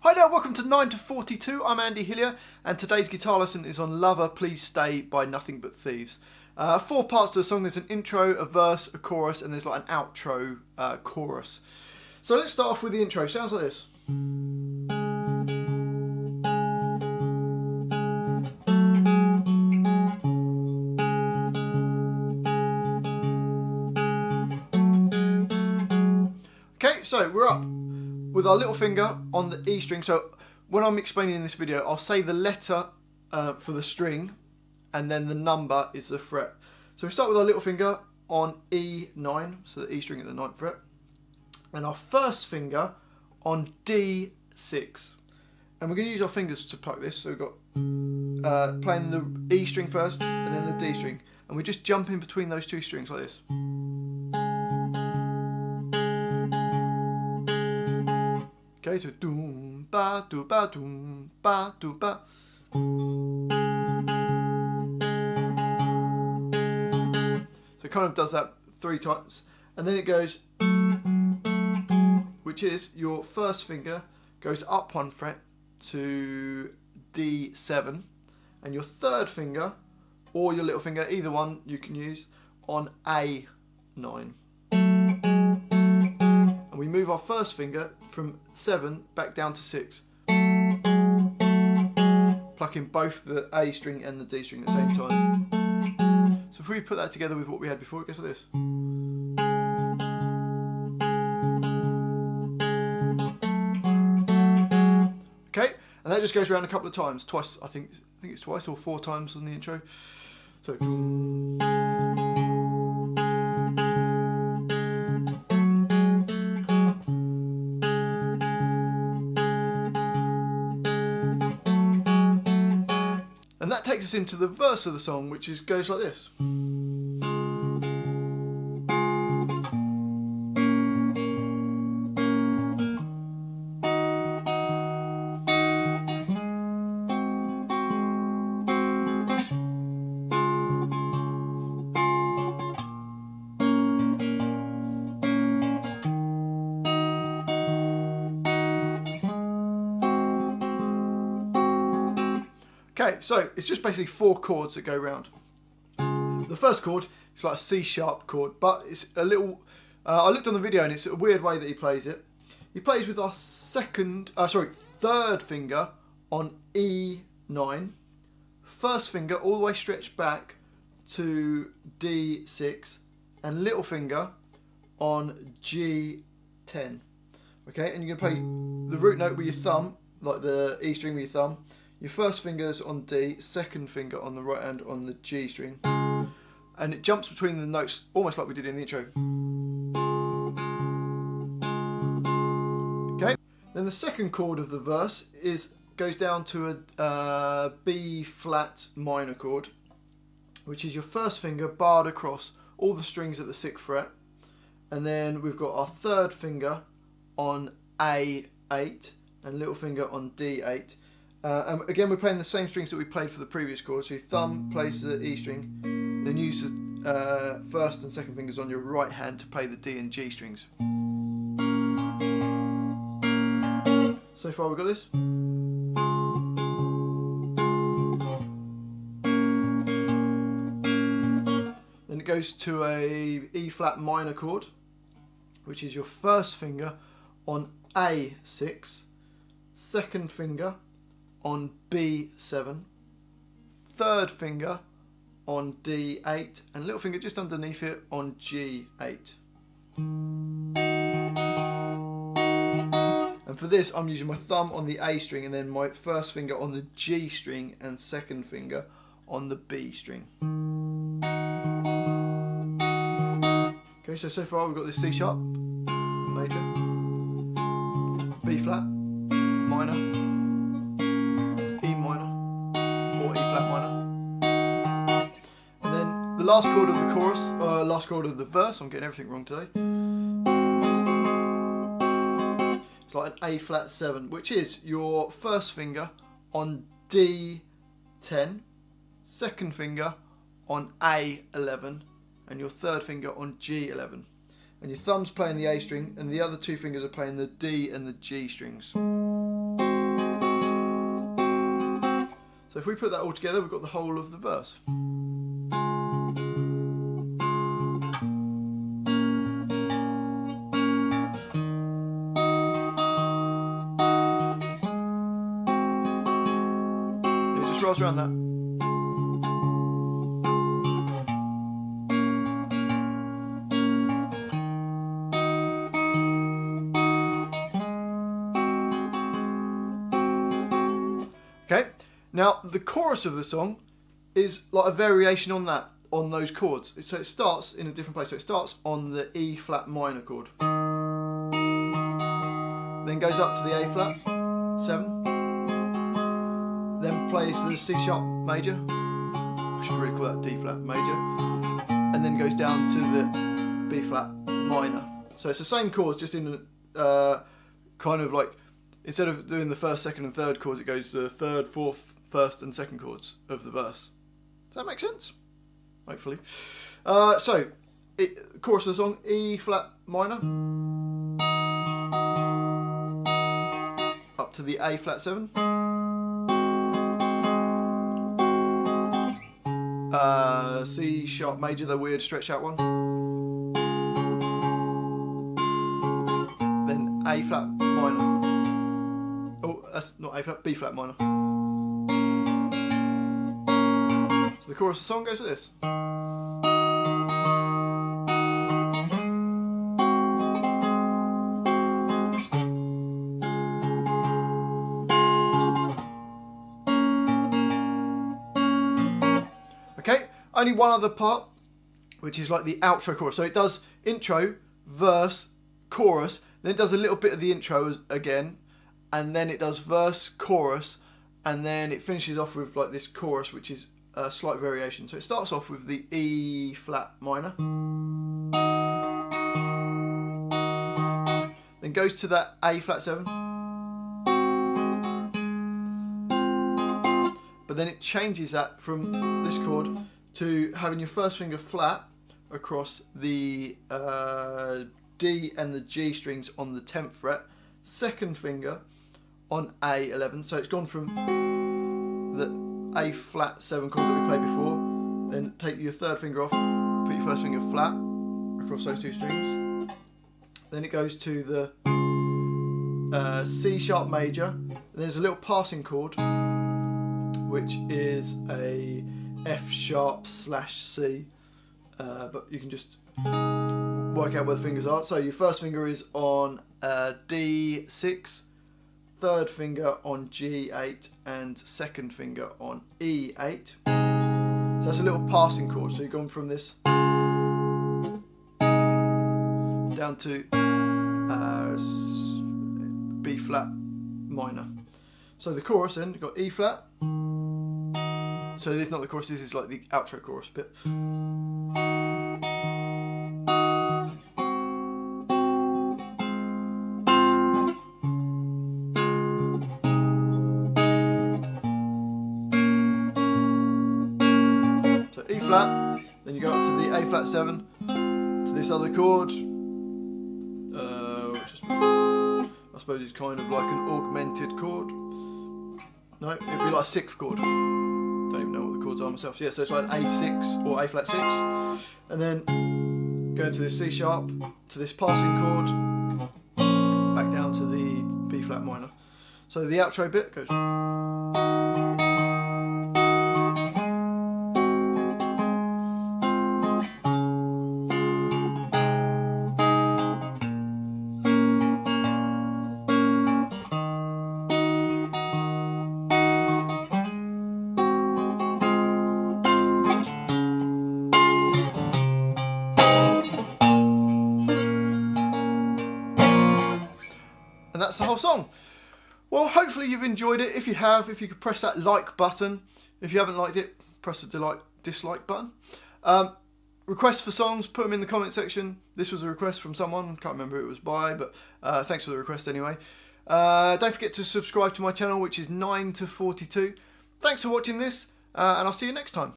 Hi there, welcome to 9 to 42. I'm Andy Hillier, and today's guitar lesson is on Lover Please Stay by Nothing But Thieves. 4 parts to the song. There's an intro, a verse, a chorus, and there's like an outro chorus. So let's start off with the intro. Sounds like this. Okay, so we're up with our little finger on the E string. So when I'm explaining in this video, I'll say the letter for the string, and then the number is the fret. So we start with our little finger on E9, so the E string at the 9th fret, and our first finger on D6. And we're going to use our fingers to pluck this. So we've got playing the E string first, and then the D string, and we just jump in between those two strings like this. Okay, so doom ba do ba doom ba do ba. So it kind of does that 3 times, and then it goes, which is your first finger goes up 1 fret to D7, and your third finger or your little finger, either one you can use, on A9. And we move our first finger from 7 back down to 6, plucking both the A string and the D string at the same time. So if we put that together with what we had before, it goes like this. Okay, and that just goes around a couple of times, twice. I think it's twice or 4 times on the intro. So. And that takes us into the verse of the song, which goes like this. Okay, so it's just basically 4 chords that go round. The first chord is like a C sharp chord, but it's a little. I looked on the video and it's a weird way that he plays it. He plays with our third finger on E9, first finger all the way stretched back to D6, and little finger on G10. Okay, and you're gonna play the root note with your thumb, like the E string with your thumb. Your first finger's on D, second finger on the right hand on the G string, and it jumps between the notes almost like we did in the intro. Okay, then the second chord of the verse goes down to a B flat minor chord, which is your first finger barred across all the strings at the 6th fret, and then we've got our third finger on A8 and little finger on D8. And again, we're playing the same strings that we played for the previous chord. So your thumb plays the E string, then use the first and second fingers on your right hand to play the D and G strings. So far we've got this. Then it goes to a E flat minor chord, which is your first finger on A6, second finger on B7, third finger on D8, and little finger just underneath it on G8. And for this, I'm using my thumb on the A string, and then my first finger on the G string, and second finger on the B string. Okay, so far we've got this C sharp, major, B flat, minor, the last chord of the chorus, last chord of the verse, I'm getting everything wrong today. It's like an A flat 7, which is your first finger on D10, second finger on A11, and your third finger on G11. And your thumb's playing the A string, and the other 2 fingers are playing the D and the G strings. So if we put that all together, we've got the whole of the verse. It just rolls around that. Okay, now the chorus of the song is like a variation on that, on those chords. So it starts in a different place. So it starts on the E flat minor chord, then goes up to the A flat 7, then plays the C sharp major, I should really call that D flat major, and then goes down to the B flat minor. So it's the same chords, just in kind of like, instead of doing the first, second and third chords, it goes the third, fourth, first and second chords of the verse. Does that make sense? Hopefully. So, chorus of the song, E flat minor, up to the A flat 7, C sharp major, the weird stretched out one, then A flat minor. Oh, that's not A flat, B flat minor. So the chorus of the song goes like this. Okay, only one other part, which is like the outro chorus. So it does intro, verse, chorus, then it does a little bit of the intro again, and then it does verse, chorus, and then it finishes off with like this chorus, which is a slight variation. So it starts off with the E flat minor, then goes to that A flat 7, but then it changes that from this chord to having your first finger flat across the D and the G strings on the 10th fret, second finger on A11. So it's gone from the A flat 7 chord that we played before, then take your third finger off, put your first finger flat across those two strings, then it goes to the C sharp major, and there's a little passing chord which is a F sharp / C, but you can just work out where the fingers are. So your first finger is on D6, third finger on G8, and second finger on E8. So that's a little passing chord. So you've gone from this down to B flat minor. So the chorus then, you've got E flat. So this is not the chorus, this is like the outro chorus bit. So E flat, then you go up to the A flat 7, to this other chord, which is, I suppose is kind of like an augmented chord. No, it'd be like a 6th chord. Don't even know what the chords are myself. Yeah, so it's like A6 or A flat 6, and then going to this C sharp, to this passing chord, back down to the B flat minor. So the outro bit goes. And that's the whole song. Well, hopefully you've enjoyed it. If you have, if you could press that like button. If you haven't liked it, press the dislike button. Requests for songs, put them in the comment section. This was a request from someone, can't remember who it was by, but thanks for the request anyway. Don't forget to subscribe to my channel, which is 9 to 42. Thanks for watching this, and I'll see you next time.